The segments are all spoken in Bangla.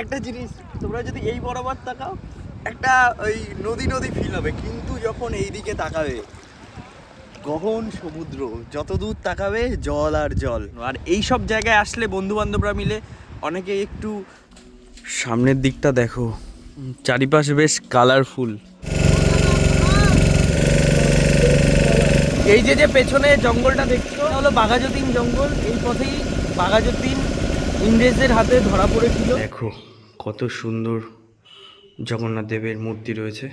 একটা জিনিস, তোমরা যদি এই বরাবর তাকাও একটা ওই নদী নদী ফিল হবে, কিন্তু যখন এই দিকে তাকাবে গহন সমুদ্র, যত দূর তাকাবে জল আর জল। আর এই সব জায়গায় আসলে বন্ধু বান্ধবরা মিলে অনেকে একটু সামনের দিকটা দেখো, চারিপাশ বেশ কালারফুল। এই যে পেছনে জঙ্গলটা দেখছো হলো বাঘাযতীন জঙ্গল। এই পথেই বাঘাযতীন ইংরেজদের হাতে ধরা পড়েছিল। দেখো কত সুন্দর জগন্নাথ দেবের মূর্তি রয়েছে।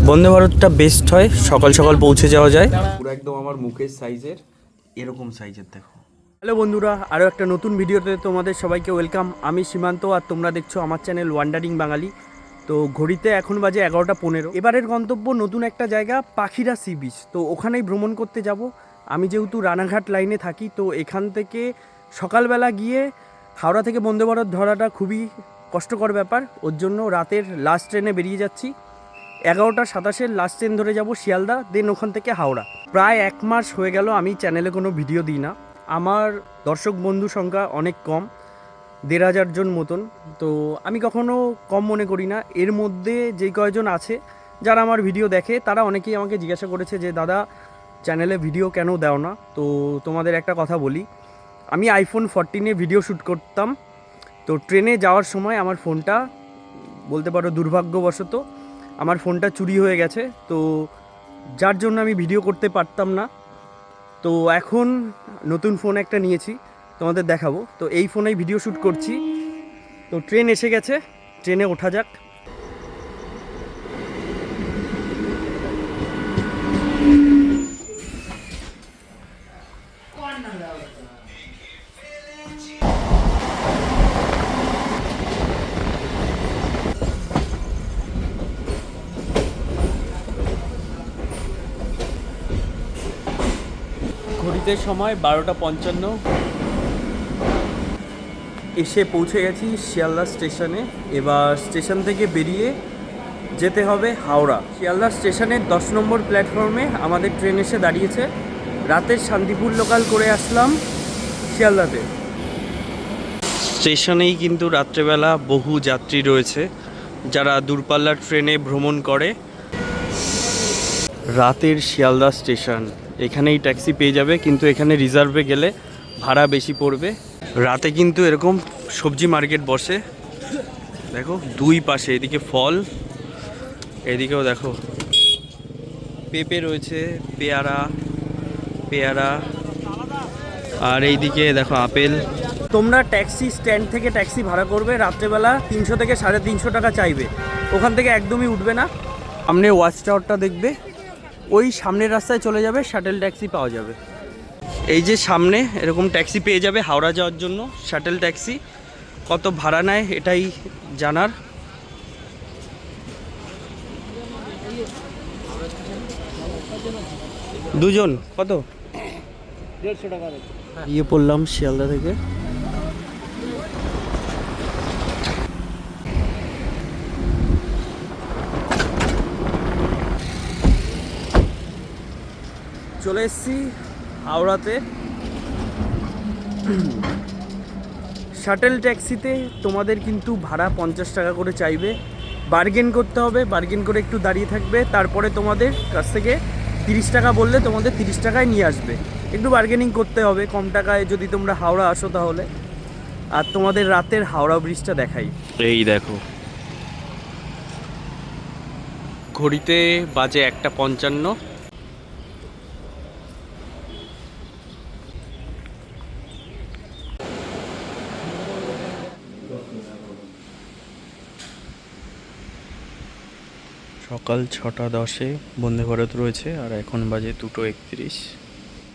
বন্দে ভারতটা বেস্ট হয়, সকাল সকাল পৌঁছে যাওয়া যায়। পুরো একদম আমার মুখের সাইজের, এরকম সাইজের দেখো। হ্যালো বন্ধুরা, আরও একটা নতুন ভিডিওতে তোমাদের সবাইকে ওয়েলকাম। আমি সীমান্ত আর তোমরা দেখছো আমার চ্যানেল ওয়ান্ডারিং বাঙালি। তো ঘড়িতে এখন বাজে 11:15। এবারের গন্তব্য নতুন একটা জায়গা, পাখিরা সি বিচ। তো ওখানেই ভ্রমণ করতে যাব। আমি যেহেতু রানাঘাট লাইনে থাকি, তো এখান থেকে সকালবেলা গিয়ে হাওড়া থেকে বন্দে ভারত ধরাটা খুবই কষ্টকর ব্যাপার। ওর জন্য রাতের লাস্ট ট্রেনে বেরিয়ে যাচ্ছি। 11:27 লাস্ট ট্রেন ধরে যাব শিয়ালদা, দেন ওখান থেকে হাওড়া। প্রায় 1 মাস হয়ে গেল আমি চ্যানেলে কোনো ভিডিও দিই না। আমার দর্শক বন্ধু সংখ্যা অনেক কম, 1,500 জন মতন। তো আমি কখনো কম মনে করি না। এর মধ্যে যে কয়জন আছে যারা আমার ভিডিও দেখে, তারা অনেকেই আমাকে জিজ্ঞাসা করেছে যে দাদা চ্যানেলে ভিডিও কেন দাও না। তো তোমাদের একটা কথা বলি, আমি iPhone 14-এ ভিডিও শ্যুট করতাম। তো ট্রেনে যাওয়ার সময় আমার ফোনটা, বলতে পারো দুর্ভাগ্যবশত, আমার ফোনটা চুরি হয়ে গেছে। তো যার জন্য আমি ভিডিও করতে পারতাম না। তো এখন নতুন ফোন একটা নিয়েছি, তোমাদের দেখাবো। তো এই ফোনেই ভিডিও শ্যুট করছি। তো ট্রেন এসে গেছে, ট্রেনে ওঠা যাক। ঘড়িতে সময় 12:55। এসে পৌঁছে গেছি শিয়ালদা স্টেশনে। এবার স্টেশন থেকে বেরিয়ে যেতে হবে হাওড়া। শিয়ালদা স্টেশনের 10 নম্বর প্ল্যাটফর্মে আমাদের ট্রেন এসে দাঁড়িয়েছে। রাতের শান্তিপুর লোকাল করে আসলাম শিয়ালদাতে। স্টেশনেই কিন্তু রাত্রেবেলা বহু যাত্রী রয়েছে যারা দূরপাল্লার ট্রেনে ভ্রমণ করে। রাতের শিয়ালদা স্টেশন, এখানেই ট্যাক্সি পেয়ে যাবে, কিন্তু এখানে রিজার্ভে গেলে ভাড়া বেশি পড়বে। রাতে কিন্তু এরকম সবজি মার্কেট বসে, দেখো দুই পাশে, এদিকে ফল, এদিকেও দেখো পেঁপে রয়েছে, পেয়ারা, আর এইদিকে দেখো আপেল। তোমরা ট্যাক্সি স্ট্যান্ড থেকে ট্যাক্সি ভাড়া করবে, রাত্রেবেলা 300 থেকে 350 টাকা চাইবে। ওখান থেকে একদমই উঠবে না। সামনে ওয়াচ টাওয়ারটা দেখবে, ওই সামনের রাস্তায় চলে যাবে, শাটেল ট্যাক্সি পাওয়া যাবে। এই যে সামনে এরকম ট্যাক্সি পেয়ে যাবে হাওড়া যাওয়ার জন্য, শাটেল ট্যাক্সি। কত ভাড়া নেয় এটাই জানার। দুজন কত? 150 টাকা। ইয়ে পড়লাম শিয়ালদা থেকে। চলে এসেছি হাওড়াতে। শাটেল ট্যাক্সিতে তোমাদের কিন্তু ভাড়া 50 টাকা করে চাইবে। বার্গেন করতে হবে, বার্গেন করে একটু দাঁড়িয়ে থাকবে, তারপরে তোমাদের কাছ থেকে 30 টাকা বললে তোমাদের 30 টাকায় নিয়ে আসবে। একটু বার্গেনিং করতে হবে কম টাকায় যদি তোমরা হাওড়া আসো তাহলে। আর তোমাদের রাতের হাওড়া ব্রিজটা দেখাই। এই দেখো ঘড়িতে বাজে 1:55। সকাল 6:10 বন্দে ভারত রয়েছে, আর এখন বাজে 2:31।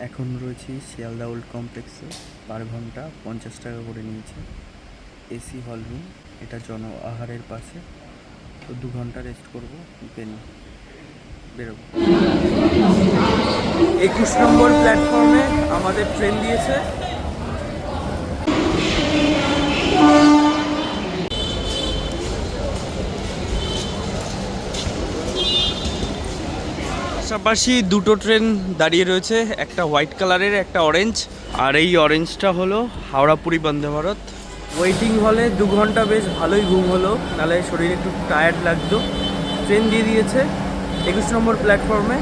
এখন রয়েছি শিয়ালদা ওল্ড কমপ্লেক্সে। পার ঘন্টা 50 টাকা করে নিয়েছে। এসি হল রুম, এটা জন আহারের পাশে। তো 2 ঘন্টা রেস্ট করবো, দেন বেরোবো। 21 নম্বর প্ল্যাটফর্মে আমাদের ট্রেন দিয়েছে। পাশাপাশি দুটো ট্রেন দাঁড়িয়ে রয়েছে, একটা হোয়াইট কালারের, একটা অরেঞ্জ। আর এই অরেঞ্জটা হলো হাওড়া পুরী বন্দে ভারত। ওয়েটিং হলে 2 ঘন্টা বেশ ভালোই ঘুম হলো, নাহলে শরীর একটু টায়ার্ড লাগতো। ট্রেন দিয়ে দিয়েছে 21 নম্বর প্ল্যাটফর্মে।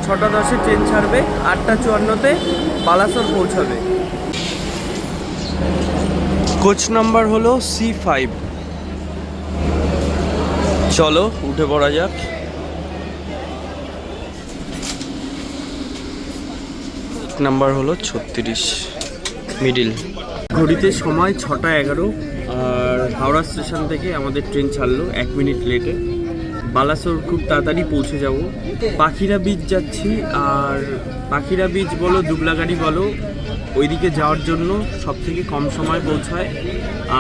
6টা 10-এ ট্রেন ছাড়বে, 8টা 54-তে বালাসোর পৌঁছাবে। কোচ নাম্বার হলো C5। চলো উঠে পড়া যাক। নাম্বার হলো 36 মিডিল। ঘড়িতে সময় 6টা 11, আর হাওড়া স্টেশন থেকে আমাদের ট্রেন ছাড়লো 1 মিনিট লেটে। বালাসোর খুব তাড়াতাড়ি পৌঁছে যাব। পাখিরা বীচ যাচ্ছি, আর পাখিরা বীচ বলো দুবলাগাড়ি বলো, ওইদিকে যাওয়ার জন্য সব থেকে কম সময় পৌঁছায়।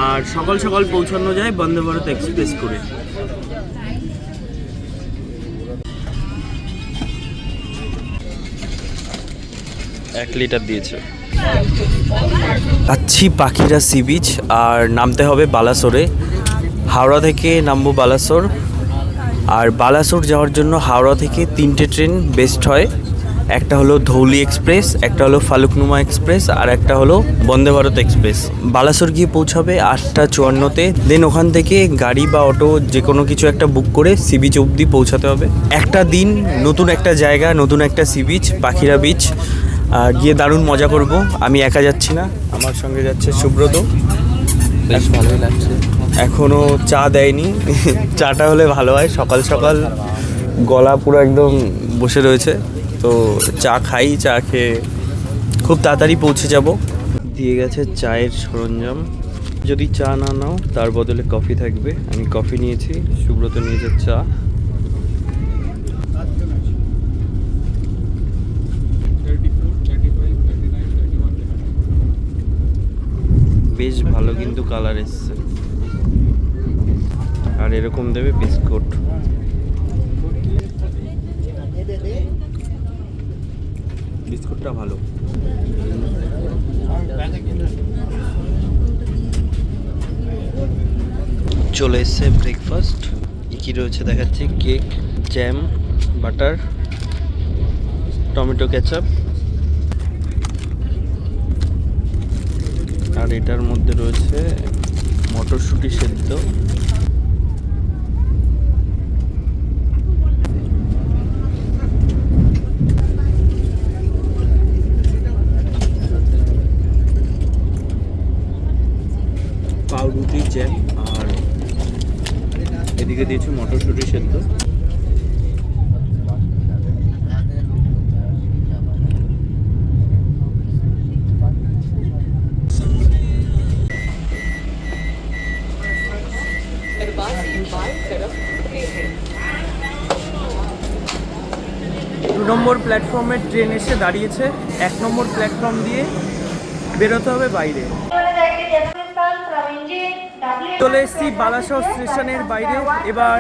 আর সকাল সকাল পৌঁছানো যায় বন্দে ভারত এক্সপ্রেস করে। এক লিটার দিয়েছে। যাচ্ছি পাখিরা সি বিচ, আর নামতে হবে বালাসোরে। হাওড়া থেকে নামবো বালাসোর। আর বালাসোর যাওয়ার জন্য হাওড়া থেকে 3টে ট্রেন বেস্ট হয়। একটা হলো ধৌলি এক্সপ্রেস, একটা হলো ফালুকনুমা এক্সপ্রেস, আর একটা হলো বন্দে ভারত এক্সপ্রেস। বালাসোর গিয়ে পৌঁছাবে 8টা 54-তে। দেন ওখান থেকে গাড়ি বা অটো যে কোনো কিছু একটা বুক করে সি বিচ অবধি পৌঁছাতে হবে। একটা দিন, নতুন একটা জায়গা, নতুন একটা সি বিচ, পাখিরা বিচ। গিয়ে দারুণ মজা করব। আমি একা যাচ্ছি না, আমার সঙ্গে যাচ্ছে সুব্রত। বেশ ভালোই লাগছে। এখনও চা দেয়নি, চাটা হলে ভালো হয়। সকাল সকাল গলা পুরো একদম বসে রয়েছে, তো চা খাই। চা খেয়ে খুব তাড়াতাড়ি পৌঁছে যাব। দিয়ে গেছে চায়ের সরঞ্জাম। যদি চা না নাও তার বদলে কফি থাকবে। আমি কফি নিয়েছি, সুব্রত নিয়েছে চা। বেশ ভালো কিন্তু কালার এসছে। আর এরকম দেবে বিস্কুট। বিস্কুটটা ভালো। চলে এসছে ব্রেকফাস্ট। কি রয়েছে দেখাচ্ছি, cake, jam, butter, tomato ketchup. আর এটার মধ্যে রয়েছে মটরশুঁটি সেদ্ধ। পাউরুটি, জ্যাম, আর এদিকে দিয়েছি মটরশুঁটি সেদ্ধ। দু নম্বর প্ল্যাটফর্মে ট্রেন এসে দাঁড়িয়েছে। 1 নম্বর প্ল্যাটফর্ম দিয়ে বেরোতে হবে বাইরে। চলে এসেছি বালাসোর স্টেশনের বাইরে। এবার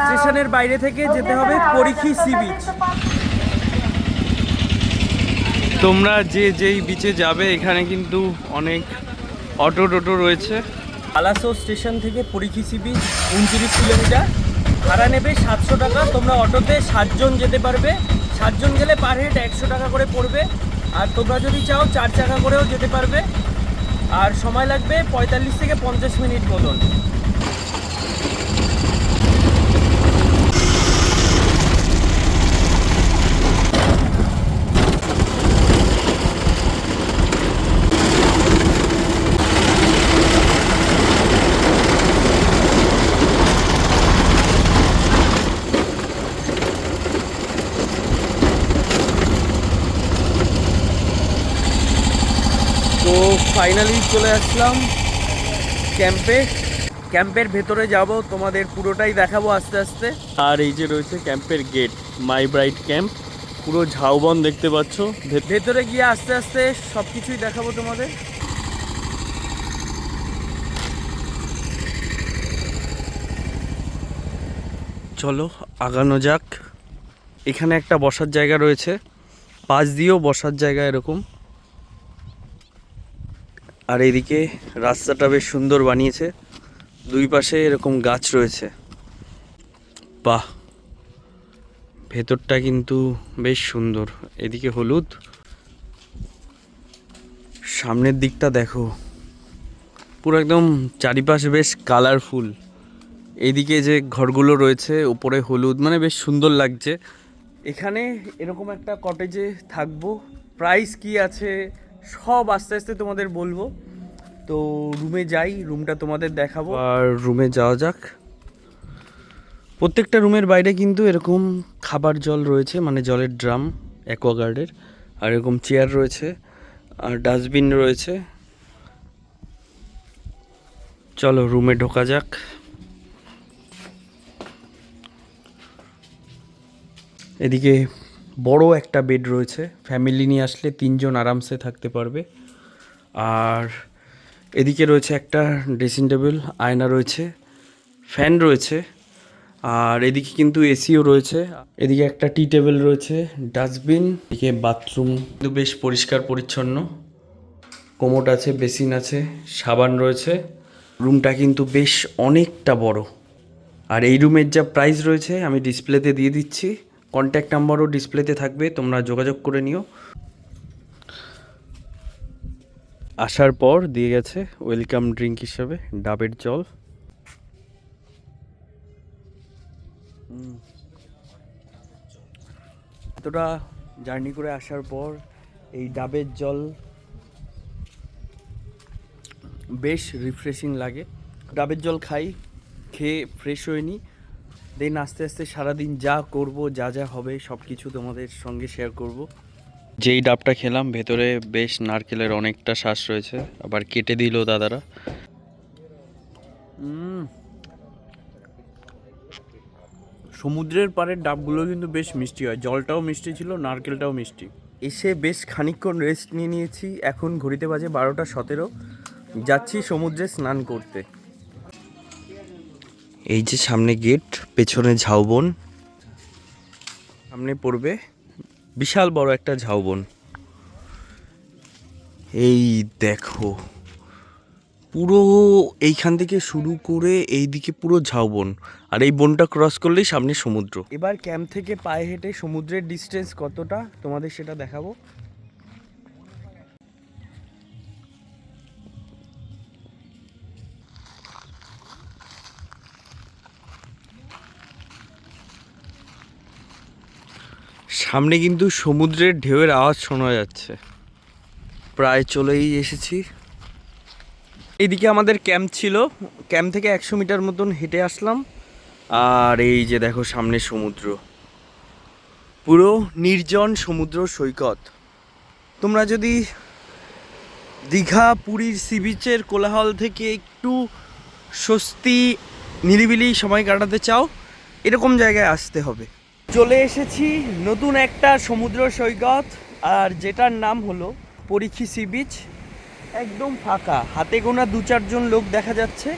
স্টেশনের বাইরে থেকে যেতে হবে পরিখি সি বিচ। তোমরা যেই বিচে যাবে, এখানে কিন্তু অনেক অটো টোটো রয়েছে। বালাসোর স্টেশন থেকে পরিখি সি বিচ 29 কিলোমিটার। ভাড়া নেবে 700 টাকা। তোমরা অটোতে 7 জন যেতে পারবে। 7 জন গেলে পার হেড 100 টাকা করে পড়বে। আর তোমরা যদি চাও 4 চাকা করেও যেতে পারবে। আর সময় লাগবে 45 থেকে 50 মিনিট মতন। তো ফাইনালি চলে আসলাম ক্যাম্পে। ক্যাম্পের ভেতরে যাব, তোমাদের পুরোটাই দেখাবো আস্তে আস্তে। আর এই যে রয়েছে ক্যাম্পের গেট, মাই ব্রাইট ক্যাম্প। পুরো ঝাউবন দেখতে পাচ্ছ। ভেতরে গিয়ে আস্তে আস্তে সব কিছুই দেখাবো তোমাদের। চলো আগানো যাক। এখানে একটা বসার জায়গা রয়েছে, পাশ দিয়েও বসার জায়গা এরকম। আর এদিকে রাস্তাটা বেশ সুন্দর বানিয়েছে, দুই পাশে এরকম গাছ রয়েছে। বাহ, ভেতরটা কিন্তু বেশ সুন্দর, এদিকে হলুদ, সামনের দিকটা দেখো পুরো একদম চারিপাশ বেশ কালারফুল। এইদিকে যে ঘরগুলো রয়েছে উপরে হলুদ, মানে বেশ সুন্দর লাগছে। এখানে এরকম একটা কটেজে থাকবো, প্রাইস কি আছে সব আস্তে আস্তে তোমাদের বলবো। তো রুমে যাই, রুমটা তোমাদের দেখাবো আর রুমে যাওয়া যাক। প্রত্যেকটা রুমের বাইরে কিন্তু এরকম খাবার জল রয়েছে, মানে জলের ড্রাম অ্যাকোয়াগার্ডের, আর এরকম চেয়ার রয়েছে আর ডাস্টবিন রয়েছে। চলো রুমে ঢোকা যাক। এদিকে বড় একটা বেড রয়েছে, ফ্যামিলি নিয়ে আসলে 3 জন আরামসে থাকতে পারবে। আর এদিকে রয়েছে একটা ড্রেসিং টেবিল, আয়না রয়েছে, ফ্যান রয়েছে, আর এদিকে কিন্তু এসিও রয়েছে। এদিকে একটা টি টেবিল রয়েছে, ডাস্টবিন, এদিকে বাথরুম কিন্তু বেশ পরিষ্কার পরিচ্ছন্ন, কোমোড আছে, বেসিন আছে, সাবান রয়েছে। রুমটা কিন্তু বেশ অনেকটা বড়। আর এই রুমের যা প্রাইস রয়েছে আমি ডিসপ্লেতে দিয়ে দিচ্ছি, কন্ট্যাক্ট নাম্বারও ডিসপ্লেতে থাকবে, তোমরা যোগাযোগ করে নিও। আসার পর দিয়ে গেছে ওয়েলকাম ড্রিঙ্ক হিসাবে ডাবের জল। এতটা জার্নি করে আসার পর এই ডাবের জল বেশ রিফ্রেশিং লাগে। ডাবের জল খাই, খেয়ে ফ্রেশ হয়ে নিই, দেন আস্তে আস্তে সারাদিন যা করব, যা যা হবে সব কিছু তোমাদের সঙ্গে শেয়ার করব। যেই ডাবটা খেলাম ভেতরে বেশ নারকেলের অনেকটা শ্বাস রয়েছে, আবার কেটে দিল দাদারা। সমুদ্রের পাড়ের ডাবগুলো কিন্তু বেশ মিষ্টি হয়, জলটাও মিষ্টি ছিল, নারকেলটাও মিষ্টি। এসে বেশ খানিকক্ষণ রেস্ট নিয়ে নিয়েছি, এখন ঘড়িতে বাজে 12:17, যাচ্ছি সমুদ্রে স্নান করতে। এই যে সামনে গেট, পেছনে ঝাউবন, সামনে পড়বে বিশাল বড় একটা ঝাউবন। এই দেখো পুরো এইখান থেকে শুরু করে এইদিকে পুরো ঝাউবন, আর এই বনটা ক্রস করলেই সামনে সমুদ্র। এবার ক্যাম্প থেকে পায়ে হেঁটে সমুদ্রের ডিস্টেন্স কতটা তোমাদের সেটা দেখাবো। সামনে কিন্তু সমুদ্রের ঢেউয়ের আওয়াজ শোনা যাচ্ছে, প্রায় চলেই এসেছি। এইদিকে আমাদের ক্যাম্প ছিল, ক্যাম্প থেকে 100 মিটার মতন হেঁটে আসলাম, আর এই যে দেখো সামনে সমুদ্র, পুরো নির্জন সমুদ্র সৈকত। তোমরা যদি দীঘা পুরীর সি বিচের কোলাহল থেকে একটু স্বস্তি নিরিবিলি সময় কাটাতে চাও, এরকম জায়গায় আসতে হবে। চলে এসেছি নতুন একটা সমুদ্র সৈকত, আর যেটার নাম হলো পরিখি সি বিচ। একদম ফাঁকা, হাতে গোনা 2-4 জন লোক দেখা যাচ্ছে।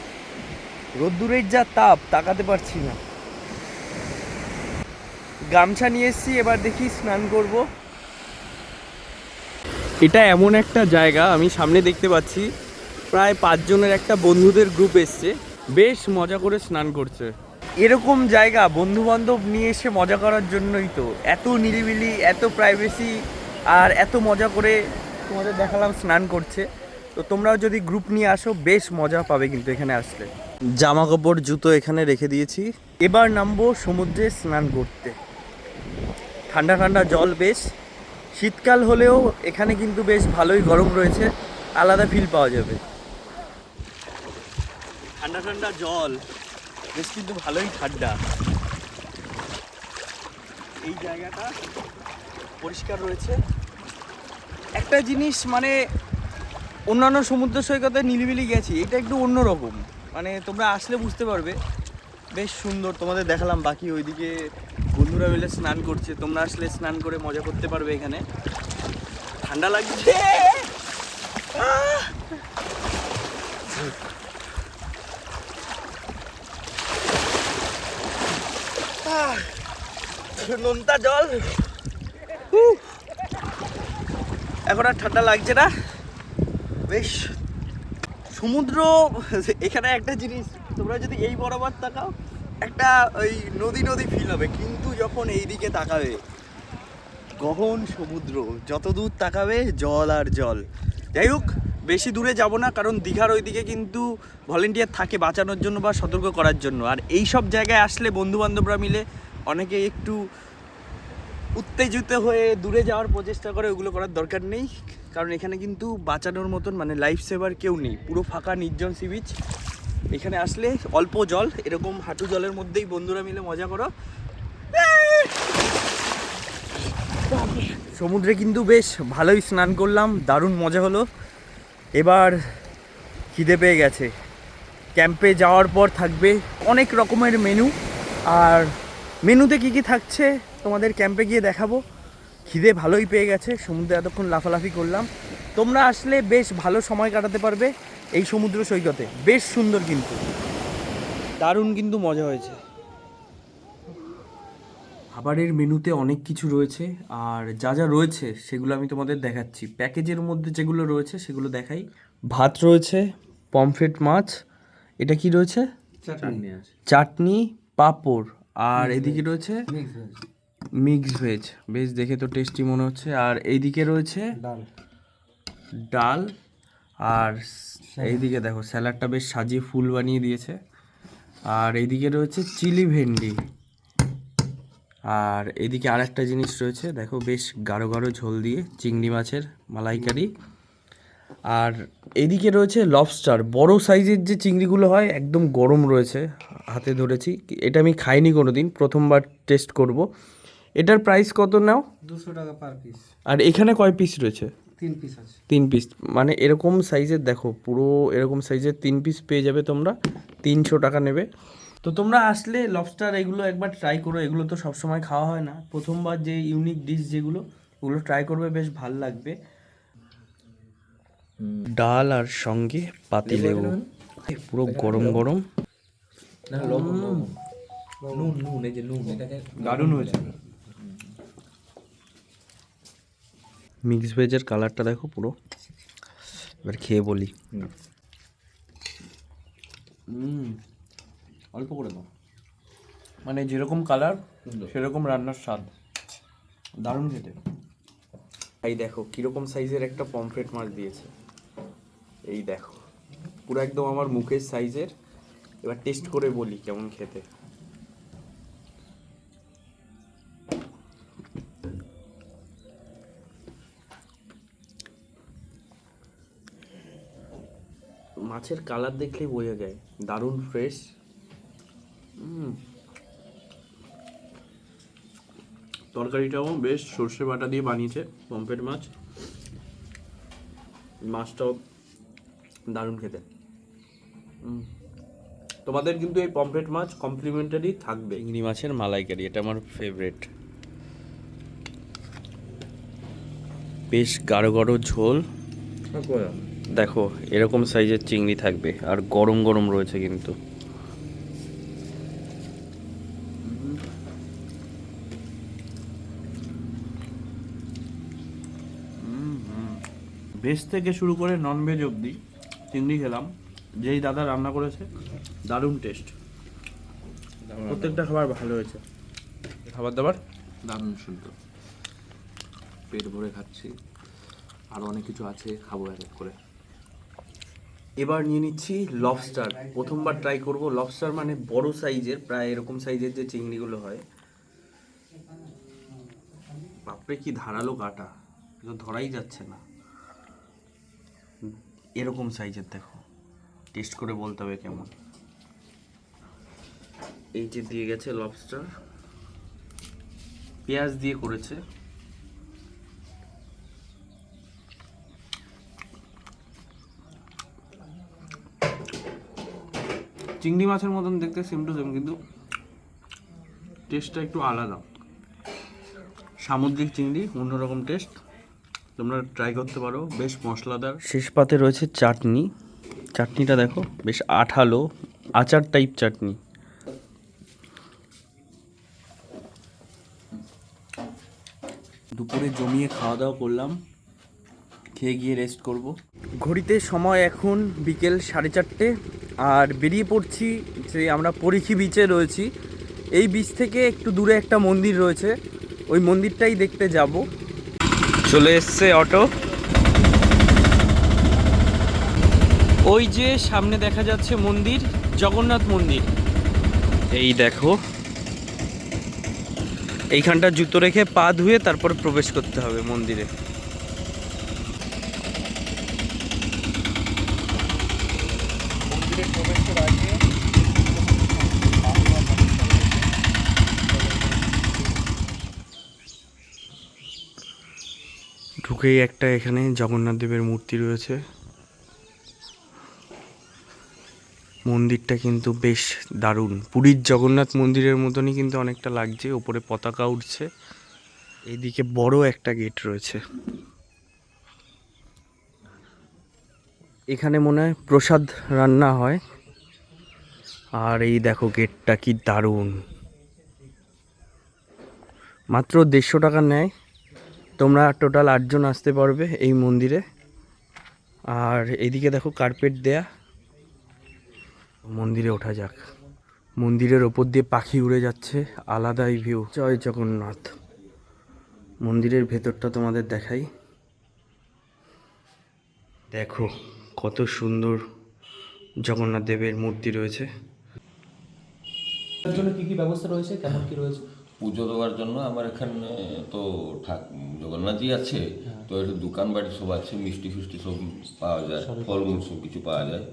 রোদ্দুরের যা তাপ, তাকাতে পারছি না। গামছা নিয়ে এসেছি, এবার দেখি স্নান করব। এটা এমন একটা জায়গা, আমি সামনে দেখতে পাচ্ছি প্রায় 5 জনের একটা বন্ধুদের গ্রুপ এসছে, বেশ মজা করে স্নান করছে। এরকম জায়গা বন্ধু বান্ধব নিয়ে এসে মজা করার জন্যই তো, এত নিরিবিলি, এত প্রাইভেসি, আর এত মজা করে তোমাদের দেখালাম স্নান করছে। তো তোমরাও যদি গ্রুপ নিয়ে আসো বেশ মজা পাবে কিন্তু এখানে আসলে। জামা কাপড় জুতো এখানে রেখে দিয়েছি, এবার নামবো সমুদ্রে স্নান করতে। ঠান্ডা ঠান্ডা জল, বেশ শীতকাল হলেও এখানে কিন্তু বেশ ভালোই গরম রয়েছে, আলাদা ফিল পাওয়া যাবে। ঠান্ডা ঠান্ডা জল, বেশ কিন্তু ভালোই ঠান্ডা। এই জায়গাটা পরিষ্কার রয়েছে। একটা জিনিস, মানে অন্যান্য সমুদ্র সৈকতে নিলিবিলি গেছি, এটা একটু অন্যরকম, মানে তোমরা আসলে বুঝতে পারবে, বেশ সুন্দর। তোমাদের দেখালাম, বাকি ওইদিকে বন্ধুরা মিলে স্নান করছে, তোমরা আসলে স্নান করে মজা করতে পারবে এখানে। ঠান্ডা লাগছে, নোনতা জল, এখন আর ঠান্ডা লাগছে না, বেশ। সমুদ্র এখানে একটা জিনিস, তোমরা যদি এই বরাবর তাকাও একটা ওই নদী নদী ফিল হবে, কিন্তু যখন এই দিকে তাকাবে গহন সমুদ্র, যত দূর তাকাবে জল আর জল। যাই হোক, বেশি দূরে যাব না, কারণ দীঘার ওইদিকে কিন্তু ভলেন্টিয়ার থাকে বাঁচানোর জন্য বা সতর্ক করার জন্য। আর এই সব জায়গায় আসলে বন্ধু বান্ধবরা মিলে অনেকে একটু উত্তেজিত হয়ে দূরে যাওয়ার প্রচেষ্টা করে, ওগুলো করার দরকার নেই, কারণ এখানে কিন্তু বাঁচানোর মতন মানে লাইফ সেভার কেউ নেই। পুরো ফাঁকা নির্জন সি বিচ। এখানে আসলে অল্প জল, এরকম হাঁটু জলের মধ্যেই বন্ধুরা মিলে মজা করো। সমুদ্রে কিন্তু বেশ ভালোই স্নান করলাম, দারুণ মজা হলো। এবার খিদে পেয়ে গেছে। ক্যাম্পে যাওয়ার পর থাকবে অনেক রকমের মেনু, আর মেনুতে কী কী থাকছে তোমাদের ক্যাম্পে গিয়ে দেখাবো। খিদে ভালোই পেয়ে গেছে, সমুদ্রে এতক্ষণ লাফালাফি করলাম। তোমরা আসলে বেশ ভালো সময় কাটাতে পারবে এই সমুদ্র সৈকতে, বেশ সুন্দর, কিন্তু দারুণ কিন্তু মজা হয়েছে। খাবারের মেনুতে অনেক কিছু রয়েছে, আর যা যা রয়েছে সেগুলো আমি তোমাদের দেখাচ্ছি। প্যাকেজের মধ্যে যেগুলো রয়েছে সেগুলো দেখাই। ভাত রয়েছে, পমফ্রেট মাছ, এটা কি রয়েছে, চাটনি, পাঁপড়, আর এদিকে রয়েছে মিক্স ভেজ। বেশ দেখে তো টেস্টি মনে হচ্ছে। আর এইদিকে রয়েছে ডাল, আর এইদিকে দেখো স্যালাডটা বেশ সাজিয়ে ফুল বানিয়ে দিয়েছে। আর এইদিকে রয়েছে চিলি ভেন্ডি। আর এদিকে আর একটা জিনিস রয়েছে, দেখো বেশ গাঢ় গাঢ় ঝোল দিয়ে চিংড়ি মাছের মালাইকারি। আর এদিকে রয়েছে লবস্টার, বড় সাইজের যে চিংড়িগুলো হয়, একদম গরম রয়েছে, হাতে ধরেছি। এটা আমি খাইনি কোনো দিন, প্রথমবার টেস্ট করব। এটার প্রাইস কত নাও? 200 টাকা পার পিস। আর এখানে কয় পিস রয়েছে? 3 পিস আছে। 3 পিস, মানে এরকম সাইজের, দেখো পুরো এরকম সাইজের 3 পিস পেয়ে যাবে তোমরা, 300 টাকা নেবে। তো তোমরা আসলে লবস্টার এগুলো একবার ট্রাই করো, এগুলো তো সবসময় খাওয়া হয় না, প্রথমবার যে ইউনিক ডিশ যেগুলো, ওগুলো ট্রাই করবে, বেশ ভাল লাগবে। ডাল আর সঙ্গে পাতিলেবু, পুরো গরম গরম, নুন এই যে নুন, এটাকে দারুণ হয়েছে। মিক্স ভেজের কালারটা দেখো পুরো, এবার খেয়ে বলি। অল্প করে দাও, মানে যেরকম কালার সেরকম রান্নার স্বাদ, দারুণ খেতে। এই দেখো কীরকম সাইজের একটা পমফ্রেট মাছ দিয়েছে, এই দেখো পুরো একদম আমার মুখের সাইজের। এবার টেস্ট করে বলি কেমন খেতে। মাছের কালার দেখলেই বোঝা যায়, দারুণ ফ্রেশ। তরকারিটাও বেশ সর্ষে বাটা দিয়ে বানিয়েছে, পমফ্রেট মাছ, মাছটাও দারুণ খেতে। তোমাদের কিন্তু এই পমফ্রেট মাছ কমপ্লিমেন্টারি থাকবে। চিংড়ি মাছের মালাইকারি, এটা আমার ফেভারিট। বেশ গাঢ় গাঢ় ঝোল, দেখো এরকম সাইজের চিংড়ি থাকবে, আর গরম গরম রয়েছে কিন্তু। ভেজ থেকে শুরু করে ননভেজ অবধি চিংড়ি খেলাম, যেই দাদা রান্না করেছে, দারুণ টেস্ট। প্রত্যেকটা খাবার ভালো হয়েছে, খাবার দাবার দারুণ সুন্দর, পেট ভরে খাচ্ছি, আরও অনেক কিছু আছে, খাবো এক এক করে। এবার নিয়ে নিচ্ছি লবস্টার, প্রথমবার ট্রাই করব লবস্টার, মানে বড় সাইজের, প্রায় এরকম সাইজের যে চিংড়িগুলো হয়। বাপরে কি ধারালো কাটা, ধরাই যাচ্ছে না, এরকম সাইজের দেখো, টেস্ট করে বলতে হবে কেমন। এই যে দিয়ে গেছে লবস্টার, পেঁয়াজ দিয়ে করেছে, চিংড়ি মাছের মতন দেখতে, সেম টু সেম, কিন্তু টেস্টটা একটু আলাদা। সামুদ্রিক চিংড়ি, অন্যরকম টেস্ট, তোমরা ট্রাই করতে পারো, বেশ মশলাদার। শেষ পাতে রয়েছে চাটনি, চাটনিটা দেখো বেশ আঠালো, আচার টাইপ চাটনি। দুপুরে জমিয়ে খাওয়া দাওয়া করলাম, খেয়ে গিয়ে রেস্ট করব। ঘড়িতে সময় এখন বিকেল 4:30, আর বেরিয়ে পড়ছি যে আমরা পরিখি বিচে রয়েছি। এই বিচ থেকে একটু দূরে একটা মন্দির রয়েছে, ওই মন্দিরটাই দেখতে যাব। চলে এসছে অটো। ওই যে সামনে দেখা যাচ্ছে মন্দির, জগন্নাথ মন্দির। এই দেখো, এইখানটা জুতো রেখে পা ধুয়ে তারপর প্রবেশ করতে হবে মন্দিরে। ঢুকেই একটা এখানে জগন্নাথ দেবের মূর্তি রয়েছে। মন্দিরটা কিন্তু বেশ দারুণ, পুরীর জগন্নাথ মন্দিরের মতনই কিন্তু অনেকটা লাগছে। ওপরে পতাকা উঠছে, এইদিকে বড় একটা গেট রয়েছে। এখানে মনে হয় প্রসাদ রান্না হয়। আর এই দেখো গেটটা কি দারুণ, মাত্র 150 টাকা নেয়। তোমরা টোটাল 8 জন আসতে পারবে এই মন্দিরে। আর এইদিকে দেখো কার্পেট দেয়া। মন্দিরে ওঠা যাক। মন্দিরের ওপর দিয়ে পাখি উড়ে যাচ্ছে, আলাদাই ভিউ। জয় জগন্নাথ। মন্দিরের ভেতরটা তোমাদের দেখাই। দেখো কত সুন্দর জগন্নাথ দেবের মূর্তি রয়েছে। তার জন্য কি কি ব্যবস্থা রয়েছে, কেমন কি রয়েছে? পুজো দেওয়ার জন্য আমার এখানে তো জগন্নাথজি আছে, তো একটু দোকান বাড়ি সব আছে, মিষ্টি ফিষ্টি সব পাওয়া যায়, ফলমূল সব কিছু পাওয়া যায়,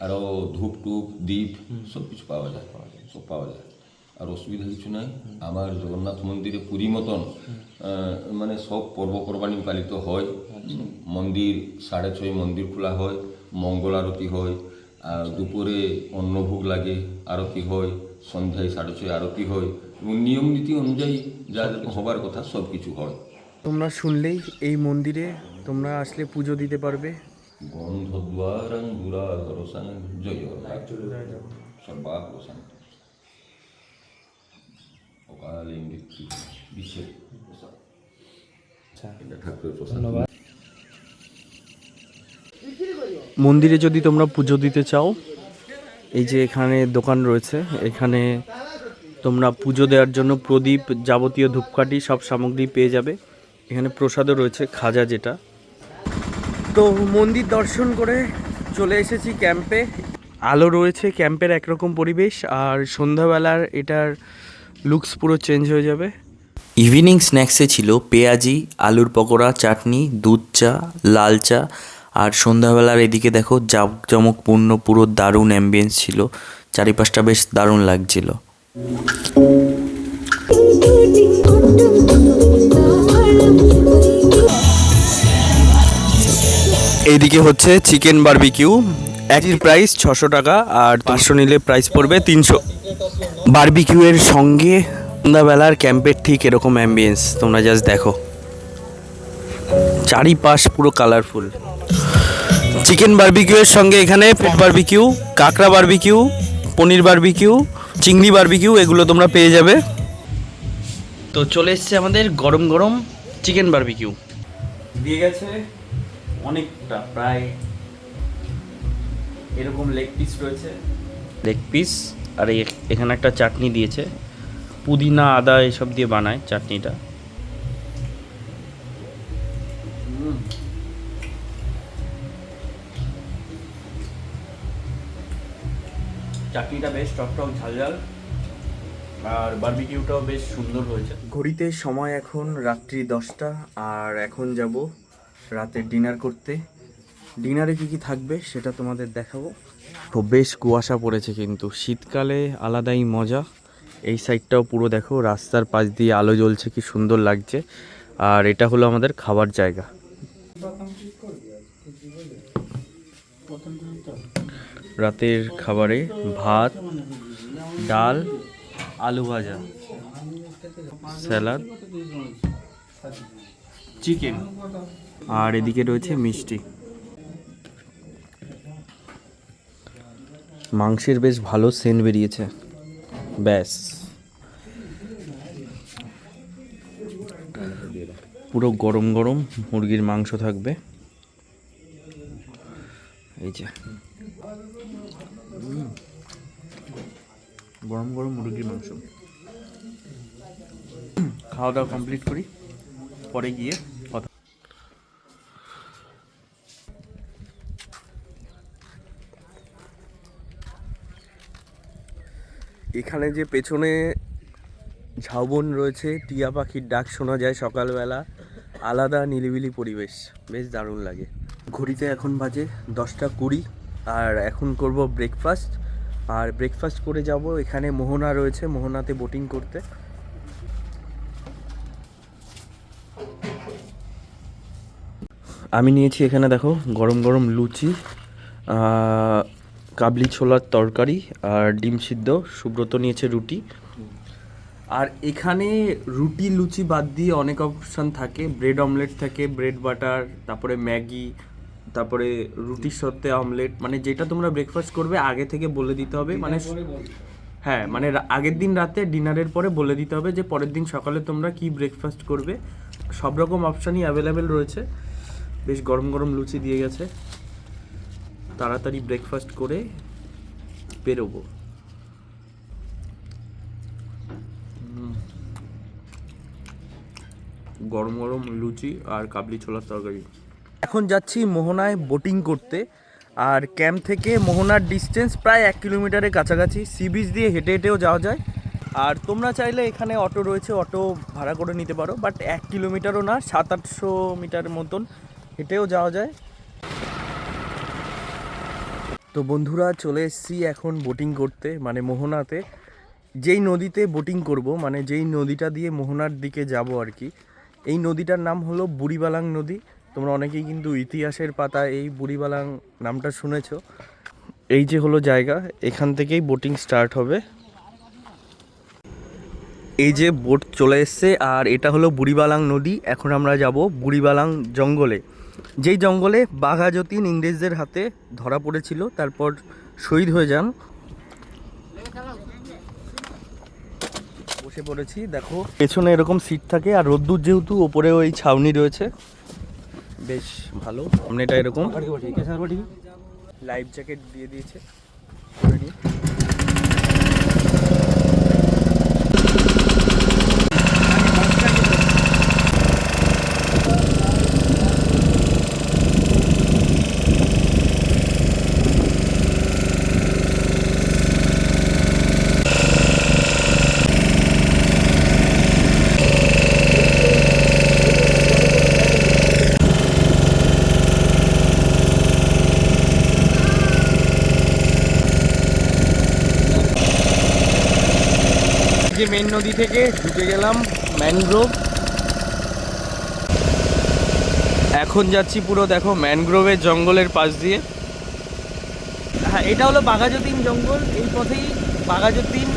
আরও ধূপ টুপ দ্বীপ সব কিছু পাওয়া যায়, সব পাওয়া যায়। আর অসুবিধা কিছু নাই। আমার জগন্নাথ মন্দিরে পুরী মতন মানে সব পর্বপর্বাণী পালিত হয়। মন্দির 6:30 মন্দির খোলা হয়, মঙ্গল আরতি হয়, আর দুপুরে অন্নভোগ লাগে, আরতি হয়, সন্ধ্যায় 6:30 আরতি হয়, এবং নিয়ম নীতি অনুযায়ী যা হবার কথা সব কিছু হয়। তোমরা শুনলেই এই মন্দিরে তোমরা আসলে পুজো দিতে পারবে। গন্ধদ্বারাং দুরাধরসাং জয় সর্বা প্রশান্ত অকালে মৃত্যু বিশেষ প্রসাদ। এটা ঠাকুরের প্রসাদ। মন্দিরে যদি তোমরা পুজো দিতে চাও, এই যে এখানে দোকান রয়েছে, এখানে তোমরা পুজো দেওয়ার জন্য প্রদীপ, যাবতীয় ধূপকাঠি সব সামগ্রী পেয়ে যাবে। এখানে প্রসাদও রয়েছে, খাজা যেটা। তো মন্দির দর্শন করে চলে এসেছি ক্যাম্পে। আলো রয়েছে, ক্যাম্পের একরকম পরিবেশ, আর সন্ধ্যাবেলার এটার লুকস পুরো চেঞ্জ হয়ে যাবে। ইভিনিং স্ন্যাক্সে ছিল পেঁয়াজি, আলুর পকোড়া, চাটনি, দুধ চা, লাল চা। আর সন্ধ্যাবেলার এদিকে দেখো জাঁকজমকপূর্ণ পুরো দারুণ অ্যাম্বিয়েন্স ছিল, চারিপাশটা বেশ দারুণ লাগছিল। এইদিকে হচ্ছে চিকেন বারবিকিউ, একই প্রাইস 600 টাকা, আর 500 নিলে প্রাইস পড়বে 300। বারবিকিউয়ের সঙ্গে সন্ধ্যাবেলার ক্যাম্পের ঠিক এরকম অ্যাম্বিয়েন্স, তোমরা জাস্ট দেখো, চারিপাশ পুরো কালারফুল। চিকেন বারবিকিউয়ের সঙ্গে এখানে পেট বারবিকিউ, কাঁকড়া বারবিকিউ, পনির বারবিকিউ, চিংড়ি বারবিকিউ, এগুলো তোমরা পেয়ে যাবে। তো চলে এসছে আমাদের গরম গরম চিকেন বারবিকিউ। দিয়ে গেছে অনেকটা, প্রায় এরকম লেগ পিস রয়েছে, লেগ পিস। আর এখানে একটা চাটনি দিয়েছে, পুদিনা আদা এসব দিয়ে বানায় চাটনিটা। চাটনিটা বেশ টকটক ঝালঝাল, আর বারবিকিউটাও বেশ সুন্দর হয়েছে। ঘড়িতে সময় এখন রাত্রি 10টা, আর এখন যাব রাতের ডিনার করতে। ডিনারে কি কি থাকবে সেটা তোমাদের দেখাবো। তো বেশ কুয়াশা পড়েছে, কিন্তু শীতকালে আলাদাই মজা। এই সাইডটাও পুরো দেখো, রাস্তার পাশ দিয়ে আলো জ্বলছে, কি সুন্দর লাগছে। আর এটা হলো আমাদের খাবার জায়গা। রাতের খাবারে ভাত, ডাল, আলু ভাজা, স্যালাড, চিকেন, আর এদিকে রয়েছে মিষ্টি। মাংসের বেশ ভালো সেন্ট বেরিয়েছে। ব্যাস, পুরো গরম গরম মুরগির মাংস থাকবে। এই যে গরম গরম মুরগির মাংস। খাওয়া দাওয়া কমপ্লিট করি, পরে গিয়ে কথা। এখানে যে পেছনে ঝাউবন রয়েছে, টিয়া পাখির ডাক শোনা যায় সকালবেলা, আলাদা নিরিবিলি পরিবেশ, বেশ দারুণ লাগে। ঘড়িতে এখন বাজে 10টা 20, আর এখন করব ব্রেকফাস্ট। আর ব্রেকফাস্ট করে যাব এখানে মোহনা রয়েছে, মোহনাতে বোটিং করতে। আমি নিয়েছি এখানে দেখো গরম গরম লুচি, কাবলি ছোলার তরকারি আর ডিম সিদ্ধ। সুব্রত নিয়েছে রুটি। আর এখানে রুটি লুচি বাদ দিয়ে অনেক অপশান থাকে, ব্রেড অমলেট থাকে, ব্রেড বাটার, তারপরে ম্যাগি, তারপরে রুটির সাথে অমলেট। মানে যেটা তোমরা ব্রেকফাস্ট করবে আগে থেকে বলে দিতে হবে, মানে হ্যাঁ মানে আগের দিন রাতে ডিনারের পরে বলে দিতে হবে যে পরের দিন সকালে তোমরা কি ব্রেকফাস্ট করবে। সব রকম অপশানই অ্যাভেলেবেল রয়েছে। বেশ গরম গরম লুচি দিয়ে গেছে, তাড়াতাড়ি ব্রেকফাস্ট করে বেরোবো। গরম গরম লুচি আর কাবলি ছোলার তরকারি। এখন যাচ্ছি মোহনায় বোটিং করতে। আর ক্যাম্প থেকে মোহনার ডিস্টেন্স প্রায় 1 কিলোমিটারের কাছাকাছি। সি বিচ দিয়ে হেঁটে হেঁটেও যাওয়া যায়। আর তোমরা চাইলে এখানে অটো রয়েছে, অটো ভাড়া করে নিতে পারো। বাট 1 কিলোমিটারও না, 700-800 মিটার মতন হেঁটেও যাওয়া যায়। তো বন্ধুরা চলে এসেছি এখন বোটিং করতে, মানে মোহনাতে। যেই নদীতে বোটিং করব, মানে যেই নদীটা দিয়ে মোহনার দিকে যাব আর কি, এই নদীটার নাম হলো বুড়িবালাং নদী। তোমরা অনেকেই কিন্তু ইতিহাসের পাতায় এই বুড়িবালাং নামটা শুনেছো। এই যে হলো জায়গা, এখান থেকেই বোটিং স্টার্ট হবে। এই যে বোট চলে এসছে, আর এটা হলো বুড়িবালাং নদী। এখন আমরা যাব বুড়িবালাং জঙ্গলে, যেই জঙ্গলে বাঘা যতীন ইংরেজদের হাতে ধরা পড়েছিল, তারপর শহীদ হয়ে যান। বসে পড়েছি, দেখো পেছনে এরকম সিট থাকে, আর রোদ্দুর যেহেতু, ওপরেও এই ছাউনি রয়েছে, বেশ ভালো। সামনেটা এরকম লাইফ জ্যাকেট দিয়ে দিয়েছে। যে মেন নদী থেকে ঢুকে গেলাম ম্যানগ্রোভ। এখন যাচ্ছি পুরো দেখো ম্যানগ্রোভের জঙ্গলের পাশ দিয়ে। হ্যাঁ, এটা হলো বাঘাযতীন জঙ্গল। এই পথেই বাঘাযতীন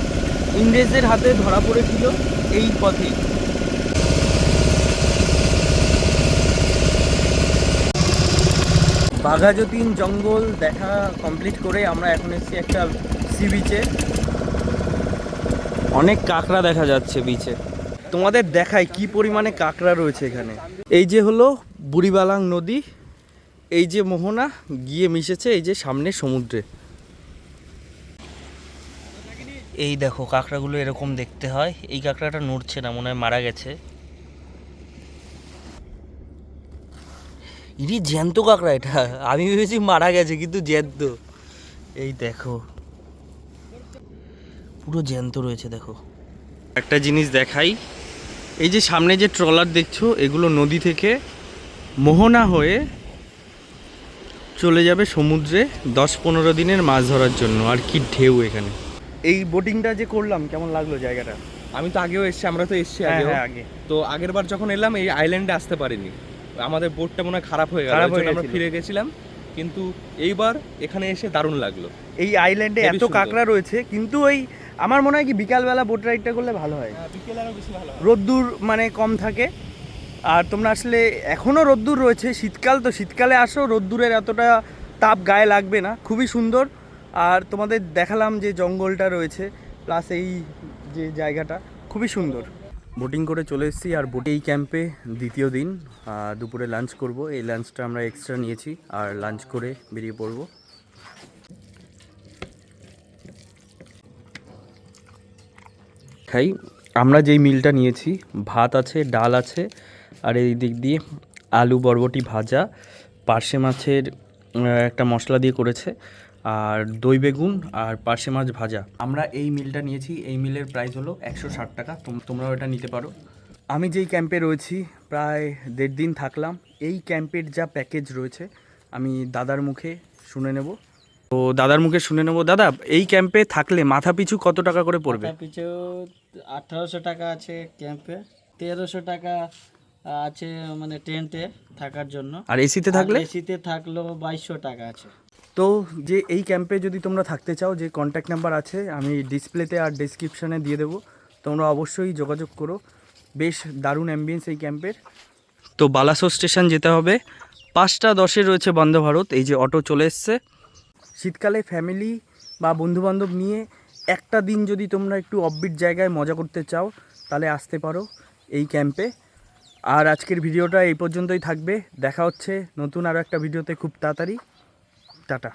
ইংরেজদের হাতে ধরা পড়েছিল, এই পথেই। বাঘাযতীন জঙ্গল দেখা কমপ্লিট করে আমরা এখন এসেছি একটা সি বিচে। অনেক কাঁকড়া দেখা যাচ্ছে বিচে। তোমাদের দেখাই কি পরিমাণে কাঁকড়া রয়েছে এখানে। এই যে হলো বুড়িবালাং নদী, এই যে মোহনা গিয়ে মিশেছে এই যে সামনে সমুদ্রে। এই দেখো কাঁকড়াগুলো এরকম দেখতে হয়। এই কাঁকড়াটা নড়ছে না, মনে হয় মারা গেছে। ইনি জ্যান্ত কাঁকড়া, এটা আমি ভেবেছি মারা গেছে, কিন্তু জ্যান্ত। এই দেখো পুরো জ্যান্ত রয়েছে। দেখো একটা জিনিস দেখাই, এই যে সামনে যে ট্রলার দেখছো, এগুলো নদী থেকে মোহনা হয়ে চলে যাবে সমুদ্রে 10-15 দিনের মাছ ধরার জন্য। আর কি ঢেউ এখানে। এই বোটিংটা যে করলাম, কেমন লাগলো জায়গাটা? আমি তো আগেও এসেছি, আমরা তো এসেছি হ্যাঁ, আগেও। আগে তো আগের বার যখন এলাম এই আইল্যান্ডে আসতে পারিনি, আমাদের বোটটা মনে হয় খারাপ হয়ে গেল, খারাপ হয়ে আমরা গেছিল। ফিরে গেছিলাম। কিন্তু এইবার এখানে এসে দারুণ লাগলো। এই আইল্যান্ডে হেবি এত সুন্দর। কাঁকড়া রয়েছে, কিন্তু ওই আমার মনে হয় কি বিকালবেলা বোট রাইডটা করলে ভালো হয়। বিকেলে আরো বেশি ভালো। রোদ্দুর মানে কম থাকে। আর তোমরা আসলে এখনও রোদ্দুর রয়েছে, শীতকাল তো, শীতকালে আসো, রোদ্দুরের এতটা তাপ গায়ে লাগবে না, খুবই সুন্দর। আর তোমাদের দেখালাম যে জঙ্গলটা রয়েছে, প্লাস এই যে জায়গাটা খুবই সুন্দর। বোটিং করে চলে এসেছি, আর এই ক্যাম্পে দ্বিতীয় দিন। দুপুরে লাঞ্চ করব, এই লাঞ্চটা আমরা এক্সট্রা নিয়েছি, আর লাঞ্চ করে বেরিয়ে পড়ব। খাই। আমরা যেই মিলটা নিয়েছি, ভাত আছে, ডাল আছে, আর এই দিক দিয়ে আলু বরবটি ভাজা, পার্শে মাছের একটা মশলা দিয়ে করেছে, আর দই বেগুন আর পার্শে মাছ ভাজা। আমরা এই মিলটা নিয়েছি। এই মিলের প্রাইস হলো 160 টাকা। তোমরাও এটা নিতে পারো। আমি যেই ক্যাম্পে রয়েছি প্রায় 1.5 দিন থাকলাম। এই ক্যাম্পের যা প্যাকেজ রয়েছে আমি দাদার মুখে শুনে নেব। তো দাদার মুখে শুনে নেব। দাদা, এই ক্যাম্পে থাকলে মাথা পিছু কত টাকা করে পড়বে? মাথা পিছু 1800 টাকা আছে ক্যাম্পে, 1300 টাকা আছে মানে টেন্টে থাকার জন্য, আর এসিতে থাকলে? এসিতে থাকলেও 2200 টাকা আছে। তো যে এই ক্যাম্পে যদি তোমরা থাকতে চাও, যে কন্ট্যাক্ট নাম্বার আছে আমি ডিসপ্লেতে আর ডেসক্রিপশানে দিয়ে দেবো, তোমরা অবশ্যই যোগাযোগ করো। বেশ দারুণ অ্যাম্বিয়েন্স এই ক্যাম্পের। তো বালাসোর স্টেশন যেতে হবে, 5:10 রয়েছে বন্দে ভারত। এই যে অটো চলে এসছে। শীতকালে ফ্যামিলি বা বন্ধুবান্ধব নিয়ে একটা দিন যদি তোমরা একটু অফবিট জায়গায় মজা করতে চাও, তাহলে আসতে পারো এই ক্যাম্পে। আর আজকের ভিডিওটা এই পর্যন্তই থাকবে। দেখা হচ্ছে নতুন আরও একটা ভিডিওতে খুব তাড়াতাড়ি। টাটা।